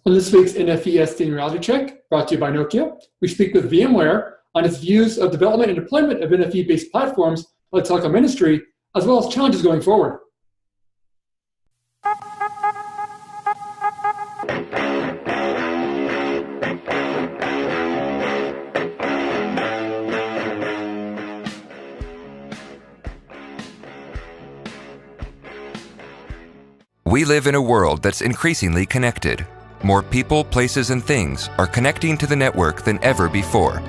On this week's NFV SDN Reality Check, brought to you by Nokia, we speak with VMware on its views of development and deployment of NFV-based platforms for the telecom industry, as well as challenges going forward. We live in a world that's increasingly connected. More people, places, and things are connecting to the network than ever before.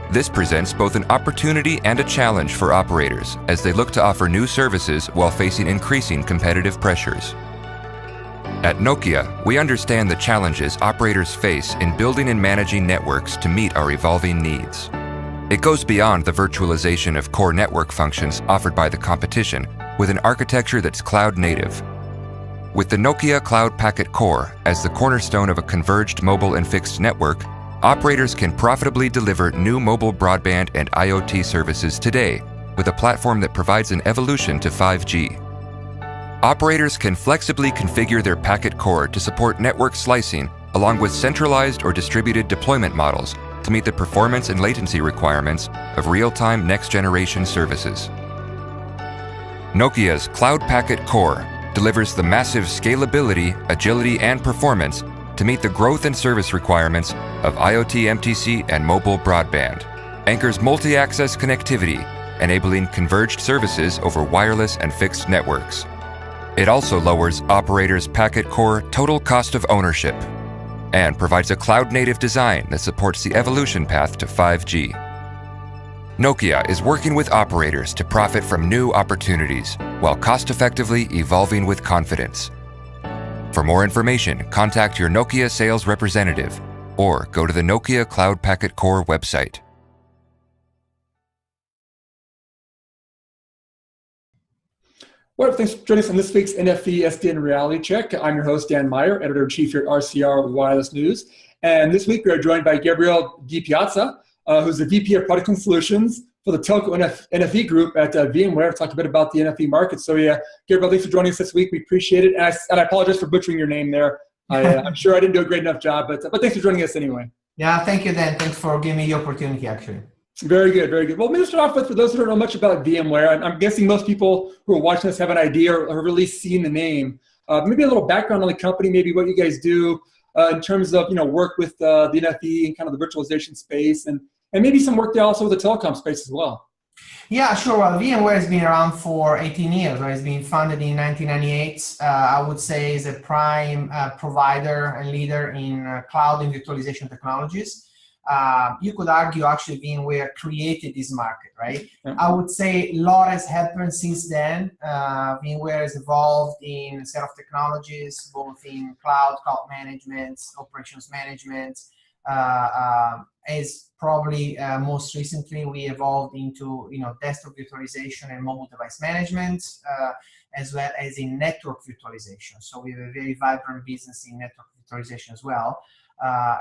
This presents both an opportunity and a challenge for operators as they look to offer new services while facing increasing competitive pressures. At Nokia, we understand the challenges operators face in building and managing networks to meet our evolving needs. It goes beyond the virtualization of core network functions offered by the competition with an architecture that's cloud native. With the Nokia Cloud Packet Core as the cornerstone of a converged mobile and fixed network, operators can profitably deliver new mobile broadband and IoT services today with a platform that provides an evolution to 5G. Operators can flexibly configure their packet core to support network slicing along with centralized or distributed deployment models to meet the performance and latency requirements of real-time next-generation services. Nokia's Cloud Packet Core delivers the massive scalability, agility, and performance to meet the growth and service requirements of IoT MTC and mobile broadband, anchors multi-access connectivity, enabling converged services over wireless and fixed networks. It also lowers operators' packet core total cost of ownership and provides a cloud-native design that supports the evolution path to 5G. Nokia is working with operators to profit from new opportunities while cost-effectively evolving with confidence. For more information, contact your Nokia sales representative or go to the Nokia Cloud Packet Core website. Well, thanks for joining us on this week's NFV SDN Reality Check. I'm your host, Dan Meyer, Editor-in-Chief here at RCR Wireless News. And this week we are joined by Gabriel Di Piazza, who's the VP of Product and Solutions for the Telecom NFV group at VMware, to talk a bit about the NFV market. So yeah, Gabriel, thanks for joining us this week. We appreciate it. And I apologize for butchering your name there. I'm sure I didn't do a great enough job, but thanks for joining us anyway. Yeah, thank you, Dan. Thanks for giving me the opportunity, actually. Very good, very good. Well, maybe start off with, for those who don't know much about VMware, I'm guessing most people who are watching this have an idea or have really seen the name. Maybe a little background on the company, maybe what you guys do in terms of work with the NFV and kind of the virtualization space, and maybe some work there also with the telecom space as well. Yeah, sure. Well, VMware has been around for 18 years. Right? It's been founded in 1998. I would say is a prime provider and leader in cloud and virtualization technologies. You could argue actually VMware created this market, right? Yeah. I would say a lot has happened since then. VMware has evolved in a set of technologies, both in cloud management, operations management. As probably most recently, we evolved into desktop virtualization and mobile device management, as well as in network virtualization. So we have a very vibrant business in network virtualization as well.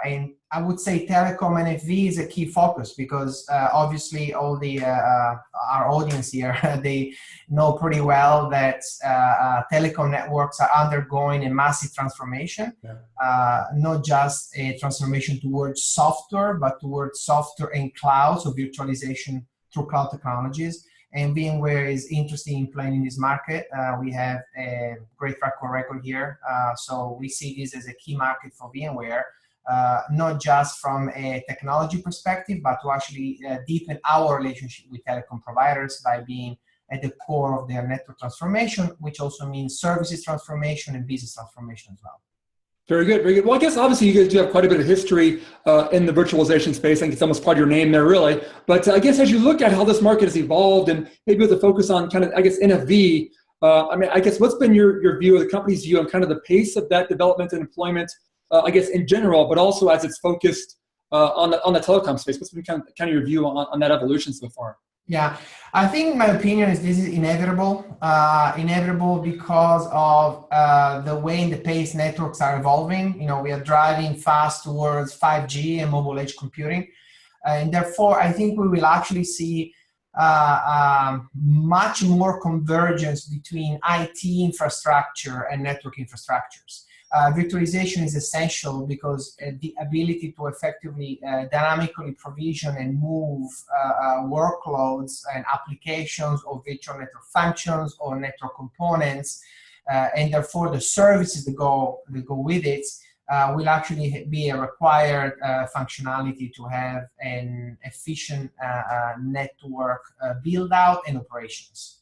And I would say Telecom NFV is a key focus because obviously all the our audience here, they know pretty well that telecom networks are undergoing a massive transformation, not just a transformation towards software, but towards software and cloud, so virtualization through cloud technologies. And VMware is interested in playing in this market. We have a great track record here. So we see this as a key market for VMware. Not just from a technology perspective, but to actually deepen our relationship with telecom providers by being at the core of their network transformation, which also means services transformation and business transformation as well. Very good, very good. Well, I guess obviously you guys do have quite a bit of history in the virtualization space. I think it's almost part of your name there, really. But I guess as you look at how this market has evolved and maybe with a focus on kind of, I guess, NFV, I guess what's been your view or the company's view on kind of the pace of that development and employment, I guess, in general, but also as it's focused on the telecom space? What's been kind of your view on that evolution so far? Yeah, I think my opinion is this is inevitable. Inevitable because of the way the pace networks are evolving. We are driving fast towards 5G and mobile edge computing. And therefore, I think we will actually see much more convergence between IT infrastructure and network infrastructures. virtualization is essential because the ability to effectively dynamically provision and move workloads and applications or virtual network functions or network components, and therefore the services that go with it, will actually be a required functionality to have an efficient network build out and operations.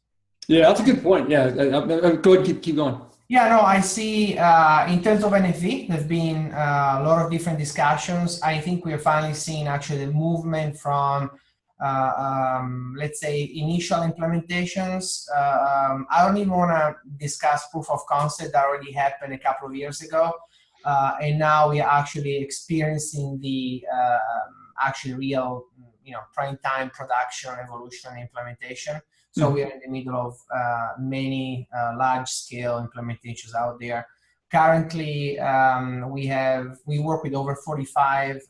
Yeah, that's a good point. Yeah, go ahead, keep going. Yeah, no, I see in terms of NFV, there's been a lot of different discussions. I think we're finally seeing actually the movement from, let's say, initial implementations. I don't even want to discuss proof of concept that already happened a couple of years ago. And now we are actually experiencing the actually real, prime time production, evolution, and implementation. So we are in the middle of many large-scale implementations out there. Currently, we work with over 45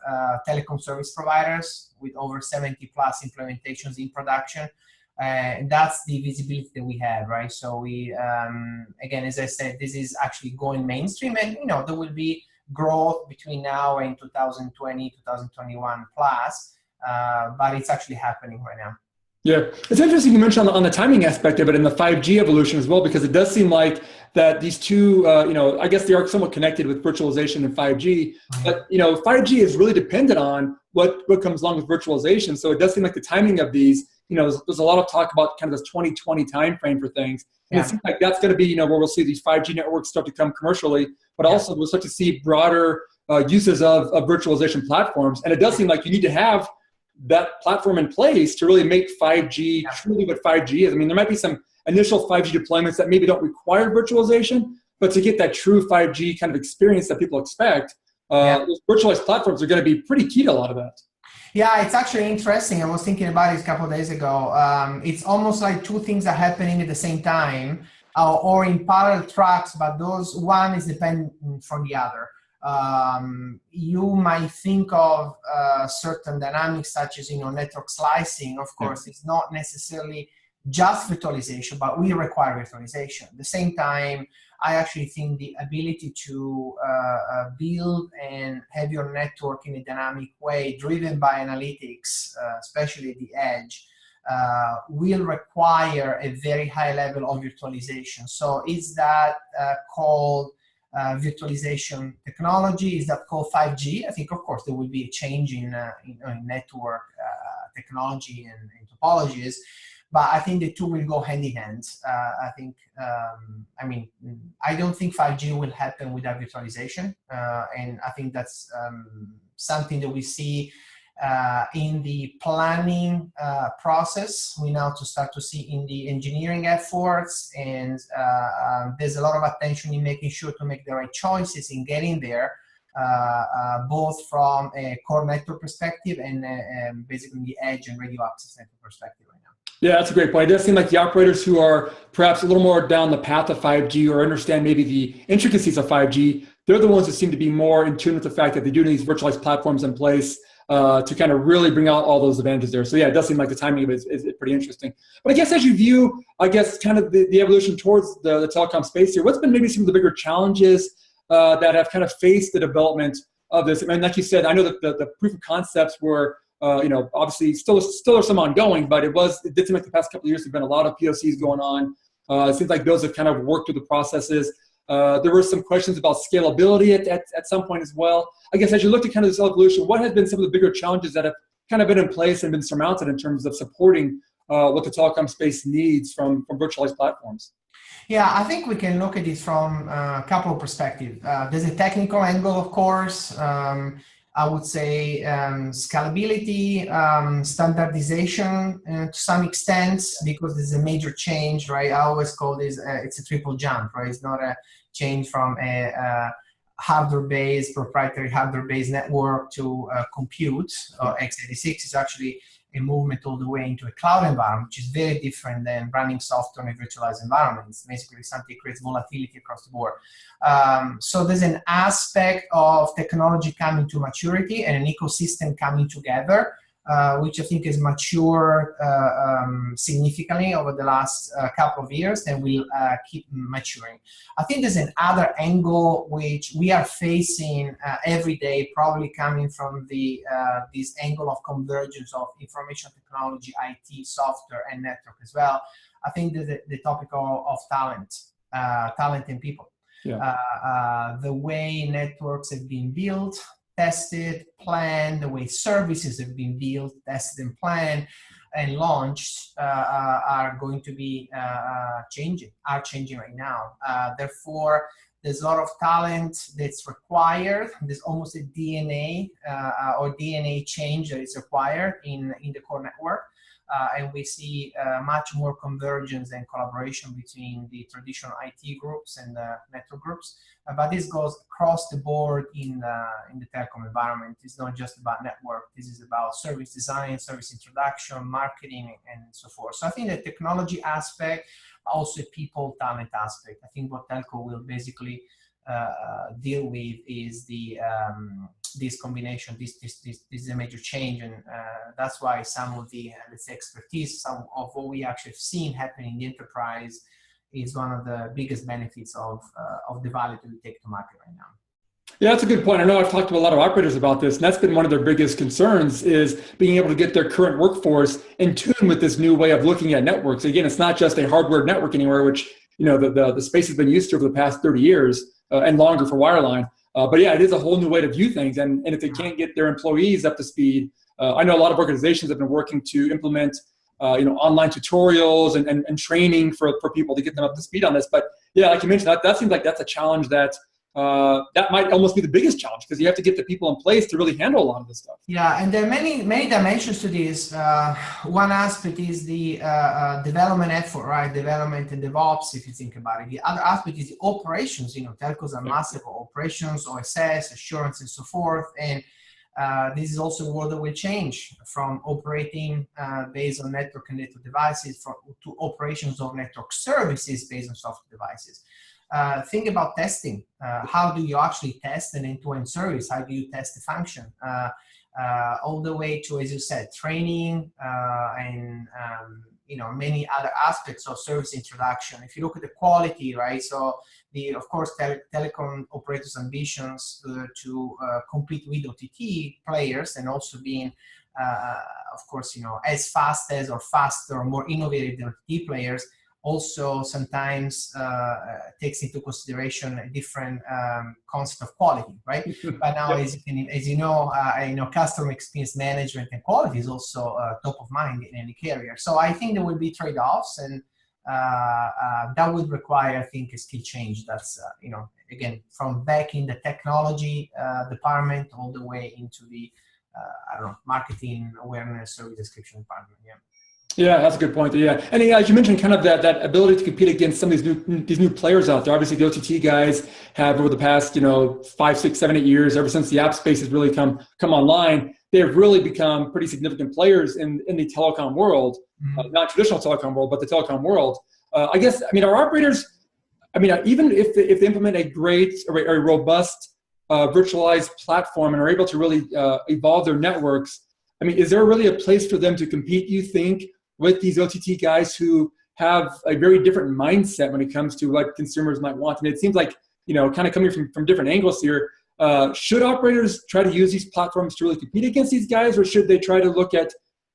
telecom service providers with over 70 plus implementations in production. And that's the visibility that we have, right? So we, again, as I said, this is actually going mainstream, and there will be growth between now and 2020, 2021 plus, but it's actually happening right now. Yeah, it's interesting you mentioned on the timing aspect of it and the 5G evolution as well, because it does seem like that these two, I guess they are somewhat connected with virtualization and 5G, but 5G is really dependent on what comes along with virtualization. So it does seem like the timing of these, there's a lot of talk about kind of this 2020 timeframe for things. And it seems like that's going to be, where we'll see these 5G networks start to come commercially, but also we'll start to see broader uses of virtualization platforms. And it does seem like you need to have that platform in place to really make 5G truly what 5G is. I mean, there might be some initial 5G deployments that maybe don't require virtualization, but to get that true 5G kind of experience that people expect, those virtualized platforms are going to be pretty key to a lot of that. Yeah, it's actually interesting. I was thinking about it a couple of days ago. It's almost like two things are happening at the same time or in parallel tracks, but one is dependent from the other. You might think of certain dynamics such as network slicing. Of course, it's not necessarily just virtualization, but we require virtualization. At the same time, I actually think the ability to build and have your network in a dynamic way, driven by analytics, especially at the edge, will require a very high level of virtualization. So is that called virtualization technology? Is that called 5G? I think, of course, there will be a change in network technology and topologies, but I think the two will go hand in hand. I think, I don't think 5G will happen without virtualization, and I think that's something that we see in the planning process. We now start to see in the engineering efforts, and there's a lot of attention in making sure to make the right choices in getting there, both from a core network perspective and basically the edge and radio access network perspective right now. Yeah, that's a great point. It does seem like the operators who are perhaps a little more down the path of 5G or understand maybe the intricacies of 5G, they're the ones that seem to be more in tune with the fact that they do need these virtualized platforms in place to kind of really bring out all those advantages there. So yeah, it does seem like the timing of it is pretty interesting. But I guess as you view, kind of the evolution towards the telecom space here, what's been maybe some of the bigger challenges that have kind of faced the development of this? I mean, like you said, I know that the proof of concepts were, obviously still are some ongoing, but it did seem like the past couple of years there've been a lot of POCs going on. It seems like those have kind of worked through the processes. There were some questions about scalability at some point as well. I guess as you looked at kind of this evolution, what has been some of the bigger challenges that have kind of been in place and been surmounted in terms of supporting what the telecom space needs from virtualized platforms? Yeah, I think we can look at it from a couple of perspectives. There's a technical angle, of course. I would say scalability, standardization to some extent, because there's a major change, right? I always call this, it's a triple jump, right? It's not a change from a hardware-based, proprietary hardware-based network to compute or x86. It's actually a movement all the way into a cloud environment, which is very different than running software in a virtualized environment. It's basically something that creates volatility across the board. So there's an aspect of technology coming to maturity and an ecosystem coming together which I think has matured significantly over the last couple of years and will keep maturing. I think there's another angle which we are facing every day, probably coming from this angle of convergence of information technology, IT, software, and network as well. I think that the topic of talent and people. Yeah. The way networks have been built, tested, planned, the way services have been built, tested, and planned, and launched are going to be changing right now. Therefore, there's a lot of talent that's required. There's almost a DNA or DNA change that is required in the core network. And we see much more convergence and collaboration between the traditional IT groups and the network groups. But this goes across the board in the telecom environment. It's not just about network. This is about service design, service introduction, marketing, and so forth. So I think the technology aspect, also people talent aspect. I think what telco will basically deal with is this combination. This is a major change, and that's why some of the let's say expertise, some of what we actually have seen happening in the enterprise, is one of the biggest benefits of the value that we take to market right now. Yeah, that's a good point. I know I've talked to a lot of operators about this, and that's been one of their biggest concerns, is being able to get their current workforce in tune with this new way of looking at networks. Again, it's not just a hardware network anymore, which the space has been used to over the past 30 years and longer for wireline. But yeah, it is a whole new way to view things. And if they can't get their employees up to speed, I know a lot of organizations have been working to implement online tutorials and training for people to get them up to speed on this. But yeah, like you mentioned, that seems like that's a challenge that might almost be the biggest challenge, because you have to get the people in place to really handle a lot of this stuff. Yeah, and there are many dimensions to this. One aspect is the development effort, right? Development and DevOps, if you think about it. The other aspect is the operations. Telcos are massive operations, OSS, assurance, and so forth. And this is also a world that will change from operating based on network and network devices to operations of network services based on software devices. Think about testing. How do you actually test an end-to-end service? How do you test the function? All the way to, as you said, training and many other aspects of service introduction. If you look at the quality, right? So of course, telecom operators' ambitions to compete with OTT players, and also being, of course, as fast as or faster or more innovative than OTT players, also sometimes takes into consideration a different concept of quality, right? But now, as you know, customer experience management and quality is also top of mind in any carrier. So I think there will be trade-offs, and that would require, I think, a skill change. That's again, from back in the technology department all the way into the marketing, awareness, service description department. Yeah. Yeah, that's a good point. Yeah, and as you mentioned, kind of that ability to compete against some of these new players out there. Obviously, the OTT guys have, over the past 5, 6, 7, 8 years, ever since the app space has really come online, they have really become pretty significant players in the telecom world, not traditional telecom world, but the telecom world. I guess, our operators, even if they implement a great or a robust virtualized platform and are able to really evolve their networks, is there really a place for them to compete, you think, with these OTT guys who have a very different mindset when it comes to what consumers might want? And it seems like, kind of coming from different angles here, should operators try to use these platforms to really compete against these guys, or should they try to look at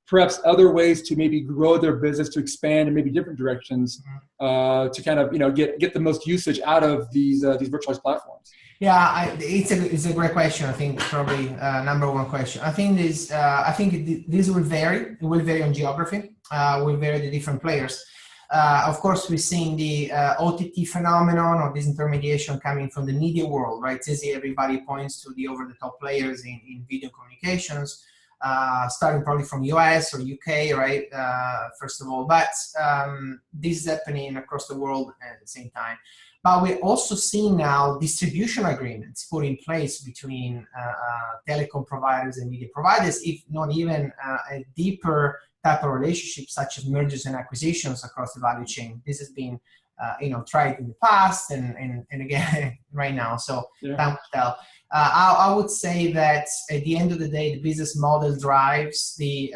perhaps other ways to maybe grow their business, to expand in maybe different directions, to kind of, get the most usage out of these virtualized platforms? Yeah, it's a great question. I think probably number one question. I think this will vary. It will vary on geography. Will vary the different players. Of course, we're seeing the OTT phenomenon or disintermediation coming from the media world, right? It's easy, everybody points to the over-the-top players in video communications, starting probably from US or UK, right? First of all, but this is happening across the world at the same time. But we're also seeing now distribution agreements put in place between telecom providers and media providers, if not even a deeper type of relationship, such as mergers and acquisitions across the value chain. This has been tried in the past and again right now. So time will tell. I would say that at the end of the day, the business model drives the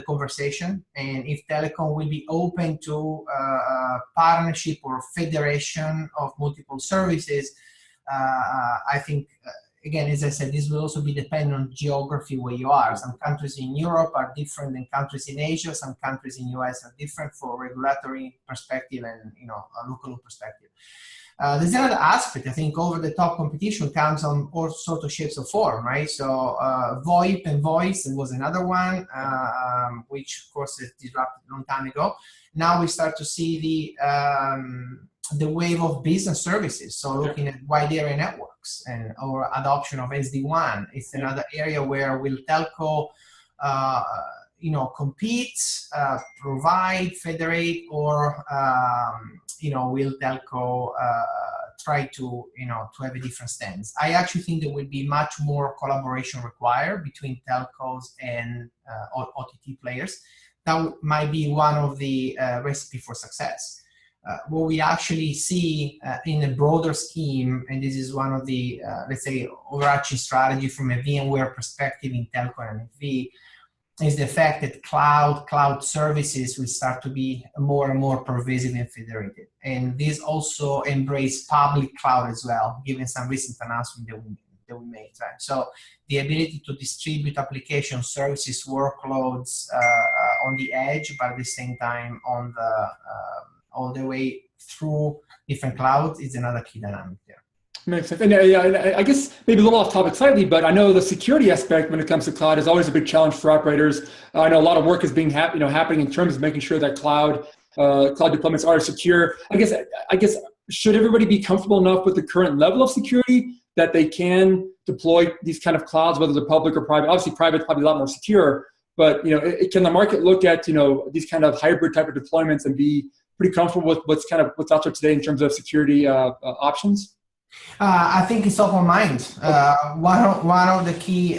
conversation, and if Telecom will be open to partnership or federation of multiple services, I think, again, as I said, this will also be dependent on geography where you are. Some countries in Europe are different than countries in Asia. Some countries in US are different for regulatory perspective and a local perspective. There's another aspect. I think over-the-top competition comes on all sorts of shapes or form, right? So VoIP and voice was another one, which of course is disrupted a long time ago. Now we start to see the wave of business services. So looking at wide area networks or adoption of SD-WAN, it's another area where will telco compete, provide, federate, or will telco try to have a different stance. I actually think there will be much more collaboration required between telcos and OTT players. That might be one of the recipe for success. What we actually see in a broader scheme, and this is one of the, let's say, overarching strategy from a VMware perspective in telco and NFV, is the fact that cloud services will start to be more and more pervasive and federated. And this also embrace public cloud as well, given some recent announcement that we made. Right? So the ability to distribute application services, workloads on the edge, but at the same time on the all the way through different clouds is another key dynamic there. Makes sense. And I guess maybe a little off topic slightly, but I know the security aspect when it comes to cloud is always a big challenge for operators. I know a lot of work is being happening in terms of making sure that cloud deployments are secure. I guess should everybody be comfortable enough with the current level of security that they can deploy these kind of clouds, whether they're public or private? Obviously, private is probably a lot more secure, but can the market look at these kind of hybrid type of deployments and be pretty comfortable with what's out there today in terms of security options? I think it's top of mind. One of the key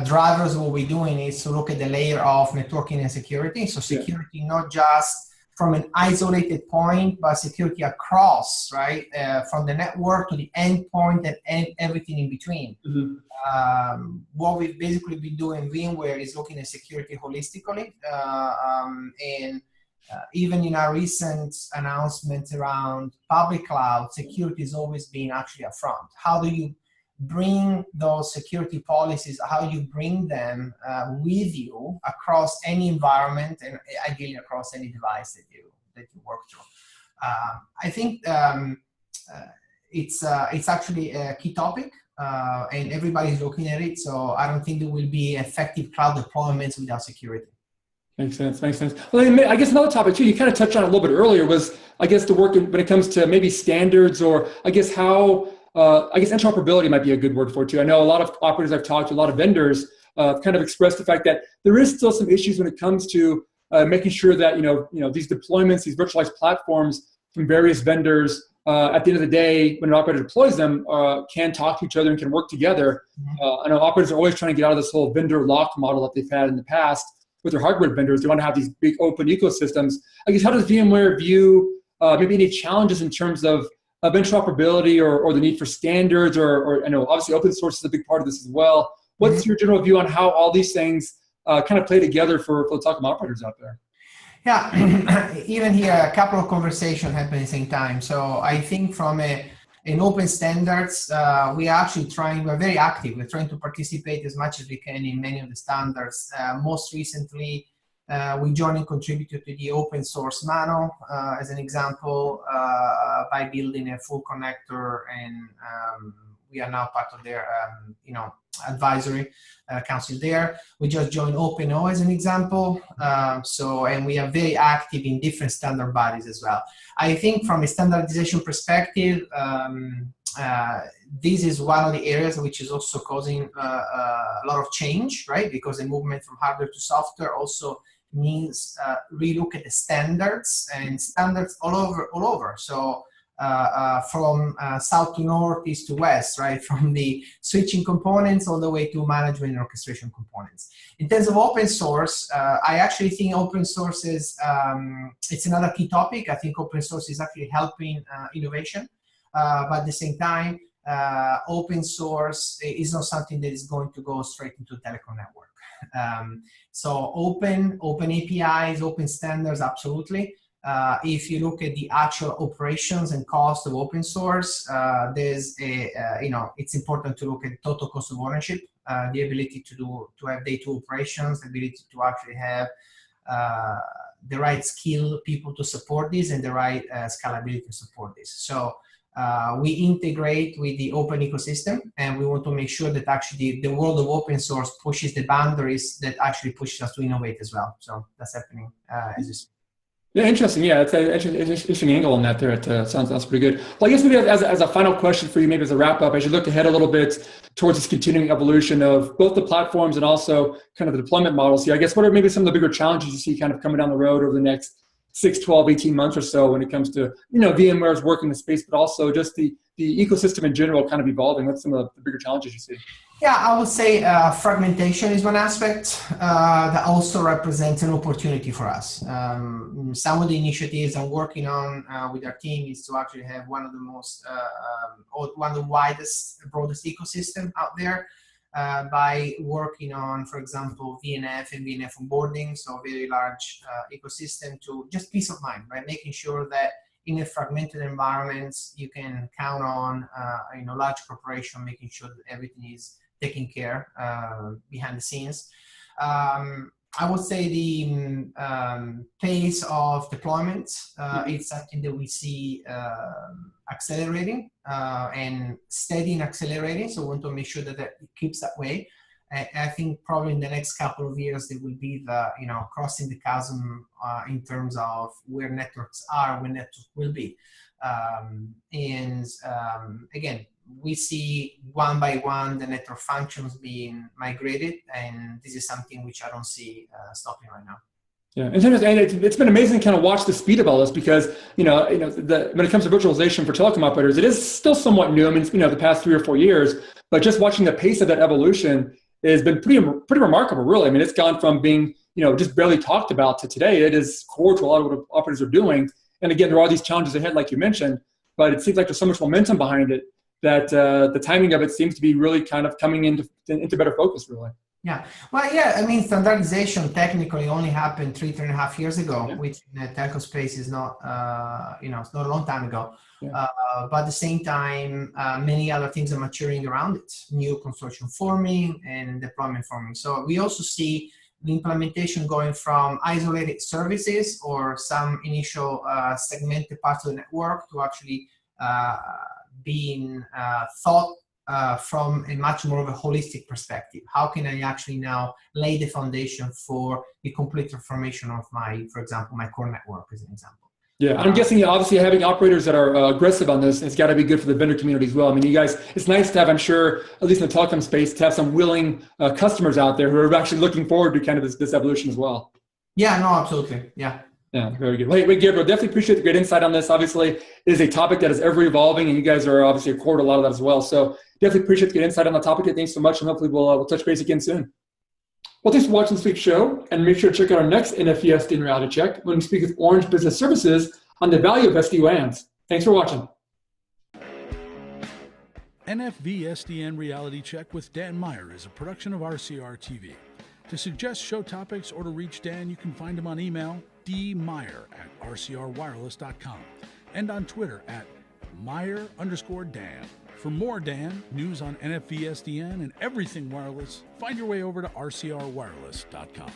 drivers of what we're doing is to look at the layer of networking and security. So security not just from an isolated point, but security across, right? From the network to the endpoint and everything in between. Mm-hmm. What we've basically been doing VMware is looking at security holistically, and even in our recent announcements around public cloud, security has always been actually upfront. How do you bring those security policies, how do you bring them with you across any environment and ideally across any device that you work through? I think it's actually a key topic and everybody's looking at it. So I don't think there will be effective cloud deployments without security. Makes sense. Well, I guess another topic too, you kind of touched on it a little bit earlier, was I guess the work when it comes to maybe standards, or I guess how, interoperability might be a good word for it too. I know a lot of operators I've talked to, a lot of vendors kind of expressed the fact that there is still some issues when it comes to making sure that, these deployments, these virtualized platforms from various vendors, at the end of the day, when an operator deploys them, can talk to each other and can work together. I know operators are always trying to get out of this whole vendor lock model that they've had in the past with their hardware vendors. They want to have these big open ecosystems. I guess, how does VMware view maybe any challenges in terms of interoperability or the need for standards, or I know obviously open source is a big part of this as well. What's your general view on how all these things kind of play together for the Telecom operators out there? Yeah, even here, a couple of conversations happen at the same time. So I think from in open standards, we're very active. We're trying to participate as much as we can in many of the standards. Most recently, we joined and contributed to the open source manual, as an example, by building a full connector, and we are now part of their, advisory council there. We just joined OpenO as an example. And we are very active in different standard bodies as well. I think from a standardization perspective, this is one of the areas which is also causing a lot of change, right? Because the movement from hardware to software also means relook at the standards, and standards all over. So from south to north, east to west, right? From the switching components all the way to management and orchestration components. In terms of open source, I actually think open source is, it's another key topic. I think open source is actually helping innovation, but at the same time, open source is not something that is going to go straight into the telecom network. So open APIs, open standards, absolutely. If you look at the actual operations and cost of open source, there's it's important to look at total cost of ownership, the ability to have data operations, the ability to actually have the right skill people to support this and the right scalability to support this. So we integrate with the open ecosystem, and we want to make sure that actually the world of open source pushes the boundaries that actually pushes us to innovate as well. So that's happening as you see. Yeah, interesting. Yeah, it's an interesting angle on that there. It sounds pretty good. Well, I guess maybe as a final question for you, maybe as a wrap up, as you look ahead a little bit towards this continuing evolution of both the platforms and also kind of the deployment models here, I guess what are maybe some of the bigger challenges you see kind of coming down the road over the next 6, 12, 18 months or so when it comes to, VMware's work in the space, but also just the ecosystem in general kind of evolving? What's some of the bigger challenges you see? Yeah, I would say fragmentation is one aspect that also represents an opportunity for us. Some of the initiatives I'm working on with our team is to actually have one of the widest, broadest ecosystem out there by working on, for example, VNF and VNF onboarding, so a very large ecosystem to just peace of mind, right? Making sure that in a fragmented environment, you can count on large corporation making sure that everything is taken care behind the scenes. I would say the pace of deployment is something that we see accelerating and steady and accelerating. So we want to make sure that it keeps that way. I think probably in the next couple of years, there will be the, crossing the chasm in terms of where networks are, where networks will be. Again, we see one by one the network functions being migrated, and this is something which I don't see stopping right now. Yeah, and it's been amazing to kind of watch the speed of all this because, when it comes to virtualization for telecom operators, it is still somewhat new. I mean, it's, the past 3 or 4 years, but just watching the pace of that evolution has been pretty remarkable, really. I mean, it's gone from being, just barely talked about to today. It is core to a lot of what operators are doing. And again, there are these challenges ahead, like you mentioned, but it seems like there's so much momentum behind it that the timing of it seems to be really kind of coming into better focus, really. Yeah. Well, yeah, I mean, standardization technically only happened 3.5 years ago, which in the telco space is not, it's not a long time ago. Yeah. But at the same time, many other things are maturing around it, new consortium forming and deployment forming. So we also see the implementation going from isolated services or some initial segmented parts of the network to actually being thought from a much more of a holistic perspective. How can I actually now lay the foundation for the complete transformation of for example, my core network as an example? Yeah, I'm guessing obviously having operators that are aggressive on this has got to be good for the vendor community as well. I mean, you guys, it's nice to have, I'm sure, at least in the telecom space, to have some willing customers out there who are actually looking forward to kind of this evolution as well. Yeah, no, absolutely. Yeah. Yeah, very good. Wait, Gabriel, definitely appreciate the great insight on this. Obviously, it is a topic that is ever evolving, and you guys are obviously a core to a lot of that as well. So definitely appreciate the good insight on the topic. Thanks so much, and hopefully we'll touch base again soon. Well, thanks for watching this week's show, and make sure to check out our next NFV SDN reality check when we speak with Orange Business Services on the value of SD-WANs. Thanks for watching. NFV SDN Reality Check with Dan Meyer is a production of RCR TV. To suggest show topics or to reach Dan, you can find him on email, dmeyer@rcrwireless.com, and on Twitter @Meyer_Dan. For more Dan, news on NFV SDN and everything wireless, find your way over to rcrwireless.com.